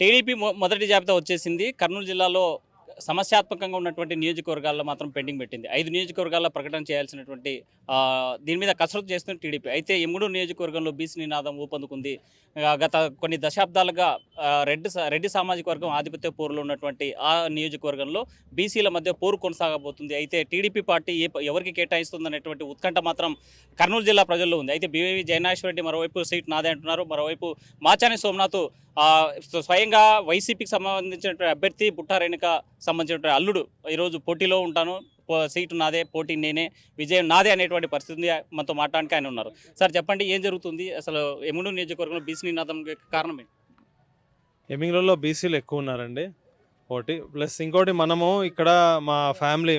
TDP మొదటి జాబితా వచ్చేసింది. కర్నూలు జిల్లాలో సమస్యాత్మకంగా ఉన్నటువంటి నియోజకవర్గాల్లో మాత్రం పెండింగ్ పెట్టింది. 5 నియోజకవర్గాల్లో ప్రకటన చేయాల్సినటువంటి దీని మీద కసరత్తు చేస్తున్న టీడీపీ. అయితే ఎమ్మిగనూరు నియోజకవర్గంలో బీసీ నినాదం ఊపందుకుంది. గత కొన్ని దశాబ్దాలుగా రెడ్డి సామాజిక వర్గం ఆధిపత్య పోరులో ఉన్నటువంటి ఆ నియోజకవర్గంలో బీసీల మధ్య పోరు కొనసాగబోతుంది. అయితే టీడీపీ పార్టీ ఎవరికి కేటాయిస్తుందనేటువంటి ఉత్కంఠ మాత్రం కర్నూలు జిల్లా ప్రజల్లో ఉంది. అయితే బీవీవీ జయనాగేశ్వర రెడ్డి మరోవైపు సీటు నాదే అంటున్నారు. మరోవైపు మాచాని సోమనాథ్ స్వయంగా వైసీపీకి సంబంధించినటువంటి అభ్యర్థి బుట్టా రేణుక సంబంధించినటువంటి అల్లుడు ఈరోజు పోటీలో ఉంటాను, సీటు నాదే, పోటీ నేనే, విజయం నాదే అనేటువంటి పరిస్థితి ఉంది. మనతో మాట్లాడడానికి ఆయన ఉన్నారు. సార్ చెప్పండి, ఏం జరుగుతుంది అసలు ఎమ్మిగనూరు నియోజకవర్గంలో బీసీ నినాదం కారణం ఏంటి? ఎమ్మిగనూరులో బీసీలు ఎక్కువ ఉన్నారండి ఒకటి. ప్లస్ ఇంకోటి, మనము ఇక్కడ మా ఫ్యామిలీ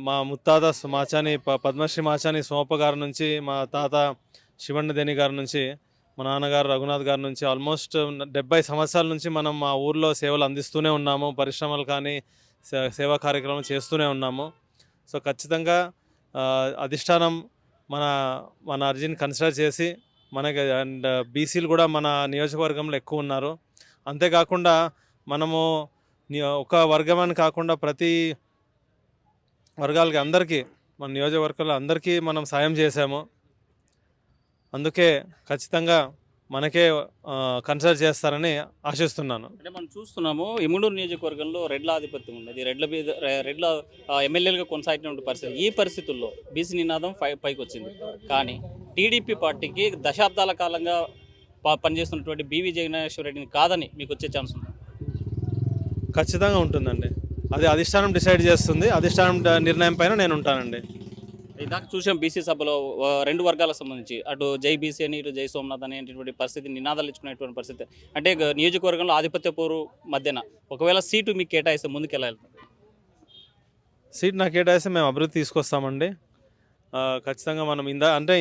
మా ముత్తాత మాచాని పద్మశ్రీ మాచాని సోమప్ప గారి నుంచి, మా తాత శివన్నదేని గారి నుంచి, మా నాన్నగారు రఘునాథ్ గారి నుంచి ఆల్మోస్ట్ 70 సంవత్సరాల నుంచి మనం మా ఊర్లో సేవలు అందిస్తూనే ఉన్నాము. పరిశ్రమలు కానీ సేవా కార్యక్రమాలు చేస్తూనే ఉన్నాము. సో ఖచ్చితంగా అధిష్టానం మన మన అర్జీని కన్సిడర్ చేసి మనకి, అండ్ బీసీలు కూడా మన నియోజకవర్గంలో ఎక్కువ ఉన్నారు. అంతేకాకుండా మనము ఒక వర్గం అని కాకుండా ప్రతి వర్గాలకి అందరికీ, మన నియోజకవర్గంలో అందరికీ మనం సాయం చేశాము. అందుకే ఖచ్చితంగా మనకే కన్సిడర్ చేస్తారని ఆశిస్తున్నాను. అంటే మనం చూస్తున్నాము ఎమ్మిగనూరు నియోజకవర్గంలో రెడ్ల ఆధిపత్యం ఉన్నది. రెడ్ల ఎమ్మెల్యేలుగా కొనసాగినటువంటి పరిస్థితి. ఈ పరిస్థితుల్లో బీసీ నినాదం పైకి వచ్చింది. కానీ టీడీపీ పార్టీకి దశాబ్దాల కాలంగా పనిచేస్తున్నటువంటి బీవీ జగన్నాథేశ్వర రెడ్డిని కాదని మీకు వచ్చే ఛాన్స్ ఉంది? ఖచ్చితంగా ఉంటుందండి. అది అధిష్టానం డిసైడ్ చేస్తుంది. అధిష్టానం నిర్ణయం పైన నేను ఉంటానండి. ఇందాక చూసాం బీసీ సభలో రెండు వర్గాలకు సంబంధించి అటు జై బీసీ అని ఇటు జై సోమనాథ్ అనేటువంటి పరిస్థితి, నినాదాలు ఇచ్చుకునేటువంటి పరిస్థితి. అంటే నియోజకవర్గంలో ఆధిపత్య పోరు మధ్యన ఒకవేళ సీటు మీకు కేటాయిస్తే ముందుకెళ్ళాలి? సీట్ నాకు కేటాయిస్తే మేము అభివృద్ధి తీసుకొస్తామండి. ఖచ్చితంగా మనం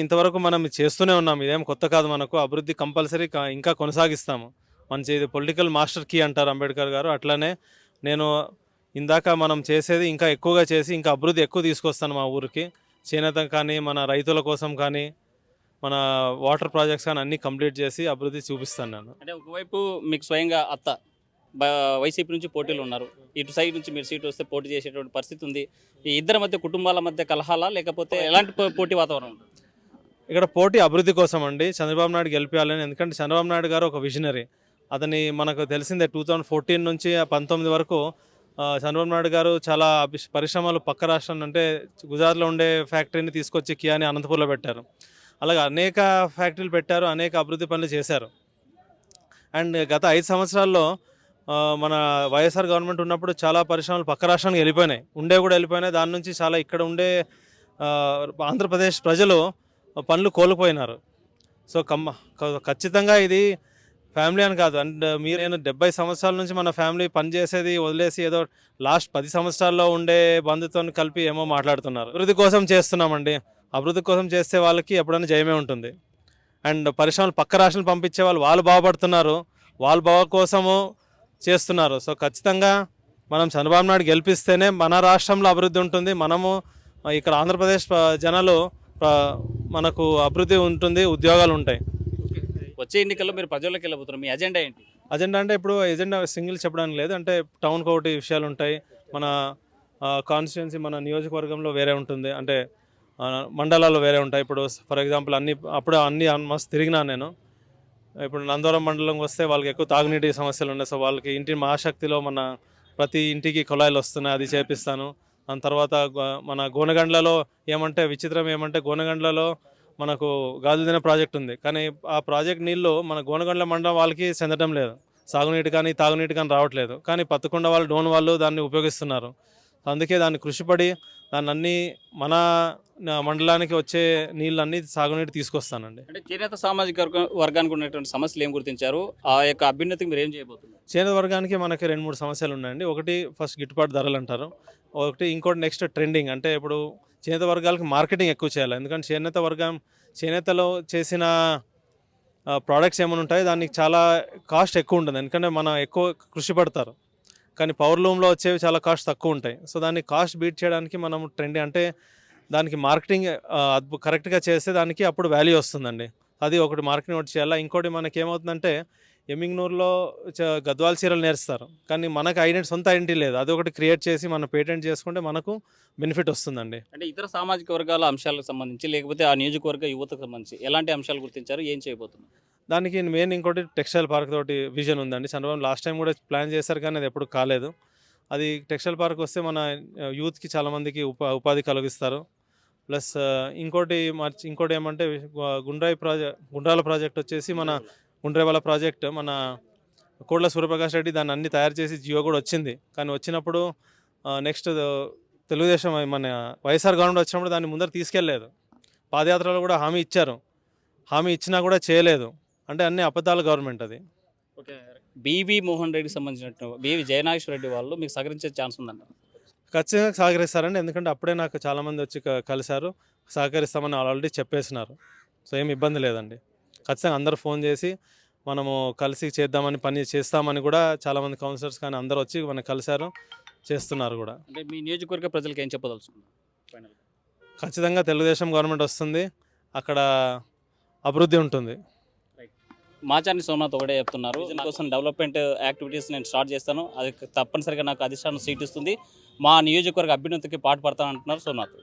ఇంతవరకు మనం చేస్తూనే ఉన్నాం. ఇదేం కొత్త కాదు మనకు. అభివృద్ధి కంపల్సరీ ఇంకా కొనసాగిస్తాము. మంచి ఇది పొలిటికల్ మాస్టర్ కీ అంటారు అంబేద్కర్ గారు. అట్లానే నేను ఇందాక మనం చేసేది ఇంకా ఎక్కువగా చేసి ఇంకా అభివృద్ధి ఎక్కువ తీసుకొస్తాను మా ఊరికి. చేనేత కానీ, మన రైతుల కోసం కానీ, మన వాటర్ ప్రాజెక్ట్స్ కానీ అన్నీ కంప్లీట్ చేసి అభివృద్ధి చూపిస్తాను నేను. అంటే ఒకవైపు మీకు స్వయంగా అత్త వైసీపీ నుంచి పోటీలు ఉన్నారు, ఇటు సైడ్ నుంచి మీరు సీటు వస్తే పోటీ చేసేటువంటి పరిస్థితి ఉంది. ఈ ఇద్దరి మధ్య కుటుంబాల మధ్య కలహాలా లేకపోతే ఎలాంటి పోటీ వాతావరణం ఉంటుంది? ఇక్కడ పోటీ అభివృద్ధి కోసం అండి. చంద్రబాబు నాయుడు గెలిపించాలని. ఎందుకంటే చంద్రబాబు నాయుడు గారు ఒక విజనరీ. అతని మనకు తెలిసిందే 2014 నుంచి 19 వరకు చంద్రబాబు నాయుడు గారు చాలా పరిశ్రమలు పక్క రాష్ట్రం అంటే గుజరాత్లో ఉండే ఫ్యాక్టరీని తీసుకొచ్చి కియాని అనంతపూర్లో పెట్టారు. అలాగే అనేక ఫ్యాక్టరీలు పెట్టారు, అనేక అభివృద్ధి పనులు చేశారు. అండ్ గత 5 సంవత్సరాల్లో మన వైఎస్ఆర్ గవర్నమెంట్ ఉన్నప్పుడు చాలా పరిశ్రమలు పక్క రాష్ట్రానికి వెళ్ళిపోయినాయి, కూడా వెళ్ళిపోయినాయి. దాని నుంచి చాలా ఇక్కడ ఉండే ఆంధ్రప్రదేశ్ ప్రజలు పనులు కోల్పోయినారు. సో ఖచ్చితంగా ఇది ఫ్యామిలీ అని కాదు. అండ్ నేను 70 సంవత్సరాల నుంచి మన ఫ్యామిలీ పనిచేసేది వదిలేసి ఏదో లాస్ట్ 10 సంవత్సరాల్లో ఉండే బంధుతో కలిపి ఏమో మాట్లాడుతున్నారు. అభివృద్ధి కోసం చేస్తున్నామండి. అభివృద్ధి కోసం చేస్తే వాళ్ళకి ఎప్పుడైనా జయమే ఉంటుంది. అండ్ పరిశ్రమలు పక్క రాష్ట్రాలు పంపించే వాళ్ళు బాగుపడుతున్నారు, వాళ్ళ బావ కోసము చేస్తున్నారు. సో ఖచ్చితంగా మనం చంద్రబాబు నాయుడు గెలిపిస్తేనే మన రాష్ట్రంలో అభివృద్ధి ఉంటుంది. మనము ఇక్కడ ఆంధ్రప్రదేశ్ జనాలు మనకు అభివృద్ధి ఉంటుంది, ఉద్యోగాలు ఉంటాయి. వచ్చే ఎన్నికల్లో మీరు ప్రజల్లోకి వెళ్ళబోతున్నారు, మీ అజెండా ఏంటి? అజెండా అంటే ఇప్పుడు ఎజెండా సింగిల్ చెప్పడానికి లేదు. అంటే టౌన్కి ఒకటి విషయాలు ఉంటాయి, మన కాన్స్టిట్యున్సీ మన నియోజకవర్గంలో వేరే ఉంటుంది, అంటే మండలాల్లో వేరే ఉంటాయి. ఇప్పుడు ఫర్ ఎగ్జాంపుల్ అన్ని మస్తు తిరిగినా నేను. ఇప్పుడు నందవరం మండలంకి వస్తే వాళ్ళకి ఎక్కువ తాగునీటి సమస్యలు ఉన్నాయి. సో వాళ్ళకి ఇంటి మహాశక్తిలో మన ప్రతి ఇంటికి కుళాయిలు వస్తున్నాయి, అది చేపిస్తాను. దాని తర్వాత మన గోనగండ్లలో విచిత్రం ఏమంటే గోనగండ్లలో మనకు గాజుదిన ప్రాజెక్ట్ ఉంది, కానీ ఆ ప్రాజెక్ట్ నీళ్ళు మన గోనగండ్ల మండలం వాళ్ళకి చెందడం లేదు. సాగునీటి కానీ తాగునీటి కానీ రావట్లేదు. కానీ పత్తికొండ వాళ్ళు, డోన్ వాళ్ళు దాన్ని ఉపయోగిస్తున్నారు. అందుకే దాన్ని కృషిపడి దాన్ని మన మండలానికి వచ్చే నీళ్ళన్నీ సాగునీటి తీసుకొస్తానండి. అంటే చేనేత సామాజిక వర్గానికి ఉన్నటువంటి సమస్యలు ఏం గుర్తించారు? ఆ యొక్క అభ్యున్నతికి మీరు ఏం చేయబోతున్నారు? చేనేత వర్గానికి మనకి 2-3 సమస్యలు ఉన్నాయండి. ఒకటి ఫస్ట్ గిట్టుబాటు ధరలు అంటారు. ఇంకోటి నెక్స్ట్ ట్రెండింగ్. అంటే ఇప్పుడు చేనేత వర్గాలకు మార్కెటింగ్ ఎక్కువ చేయాలి. ఎందుకంటే చేనేతలో చేసిన ప్రోడక్ట్స్ ఏమైనా ఉంటాయి, దానికి చాలా కాస్ట్ ఎక్కువ ఉంటుంది. ఎందుకంటే మన ఎక్కువ కృషి పడతారు, కానీ పవర్ లూమ్లో వచ్చేవి చాలా కాస్ట్ తక్కువ ఉంటాయి. సో దాన్ని కాస్ట్ బీట్ చేయడానికి మనం ట్రెండింగ్ అంటే దానికి మార్కెటింగ్ కరెక్ట్గా చేస్తే దానికి అప్పుడు వాల్యూ వస్తుందండి. అది ఒకటి మార్కెటింగ్ ఒకటి చేయాలి. ఇంకోటి మనకి ఏమవుతుందంటే ఎమ్మిగ్నూరులో గద్వాల్ చీరలు నేర్స్తారు, కానీ మనకు సొంత ఐడెంటిటీ లేదు. అదొకటి క్రియేట్ చేసి మనం పేటెంట్ చేసుకుంటే మనకు బెనిఫిట్ వస్తుందండి. అంటే ఇతర సామాజిక వర్గాల అంశాలకు సంబంధించి లేకపోతే ఆ నియోజకవర్గ యువతకు సంబంధించి ఎలాంటి అంశాలు గుర్తించారు, ఏం చేయబోతున్నారు? దానికి మెయిన్ ఇంకోటి టెక్స్టైల్ పార్క్ తోటి విజన్ ఉందండి. చంద్రబాబు లాస్ట్ టైం కూడా ప్లాన్ చేశారు, కానీ అది ఎప్పుడు కాలేదు. అది టెక్స్టైల్ పార్క్ వస్తే మన యూత్కి చాలామందికి ఉపాధి కలిగిస్తారు. ప్లస్ ఇంకోటి ఏమంటే గుండ్రాల ప్రాజెక్ట్ వచ్చేసి మన గుండ్రేవాల ప్రాజెక్ట్ మన కోట్ల సూర్యప్రకాష్ రెడ్డి దాన్ని అన్ని తయారు చేసి జియో కూడా వచ్చింది. కానీ వచ్చినప్పుడు నెక్స్ట్ తెలుగుదేశం మన వైఎస్ఆర్ గవర్నమెంట్ వచ్చినప్పుడు దాన్ని ముందర తీసుకెళ్ళలేదు. పాదయాత్రలో కూడా హామీ ఇచ్చారు, హామీ ఇచ్చినా కూడా చేయలేదు. అంటే అన్ని అబద్ధాల గవర్నమెంట్ అది. ఓకే, బీవీ మోహన్ రెడ్డికి సంబంధించినట్టు బీవీ జయనాగేశ్వర రెడ్డి వాళ్ళు మీకు సహకరించే ఛాన్స్ ఉందంట? ఖచ్చితంగా సహకరిస్తారండి, ఎందుకంటే అప్పుడే నాకు చాలామంది వచ్చి కలిశారు, సహకరిస్తామని ఆల్రెడీ చెప్పేసినారు. సో ఏమి ఇబ్బంది లేదండి. ఖచ్చితంగా అందరూ ఫోన్ చేసి మనము కలిసి చేద్దామని పని చేస్తామని కూడా చాలామంది కౌన్సిలర్స్ కానీ అందరూ వచ్చి మనకు కలిశారు, చేస్తున్నారు కూడా. అంటే మీ నియోజకవర్గ ప్రజలకు ఏం చెప్పదలుచుకున్నారు ఫైనల్? ఖచ్చితంగా తెలుగుదేశం గవర్నమెంట్ వస్తుంది, అక్కడ అభివృద్ధి ఉంటుంది. మాచాని సోమనాథ్ ఒకటే చెప్తున్నారు, దీనికోసం డెవలప్మెంట్ యాక్టివిటీస్ నేను స్టార్ట్ చేస్తాను, అది తప్పనిసరిగా నాకు అధిష్టానం సీట్ ఇస్తుంది, మా నియోజకవర్గ అభ్యున్నతికి పాటుపడతాను అంటున్నారు సోమనాథ్.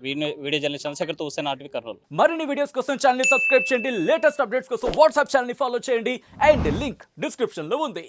వీడియో జర్నలిస్ట్ చంద్రశేఖర్తో హుస్సేన్, ఆర్టీవీ కర్నూలు. మరిన్ని వీడియోస్ కోసం ఛానల్ ని సబ్స్క్రైబ్ చేయండి, లేటెస్ట్ అప్డేట్స్ కోసం వాట్సాప్ ఛానల్ ని ఫాలో చేయండి అండ్ లింక్ డిస్క్రిప్షన్ లో ఉంది.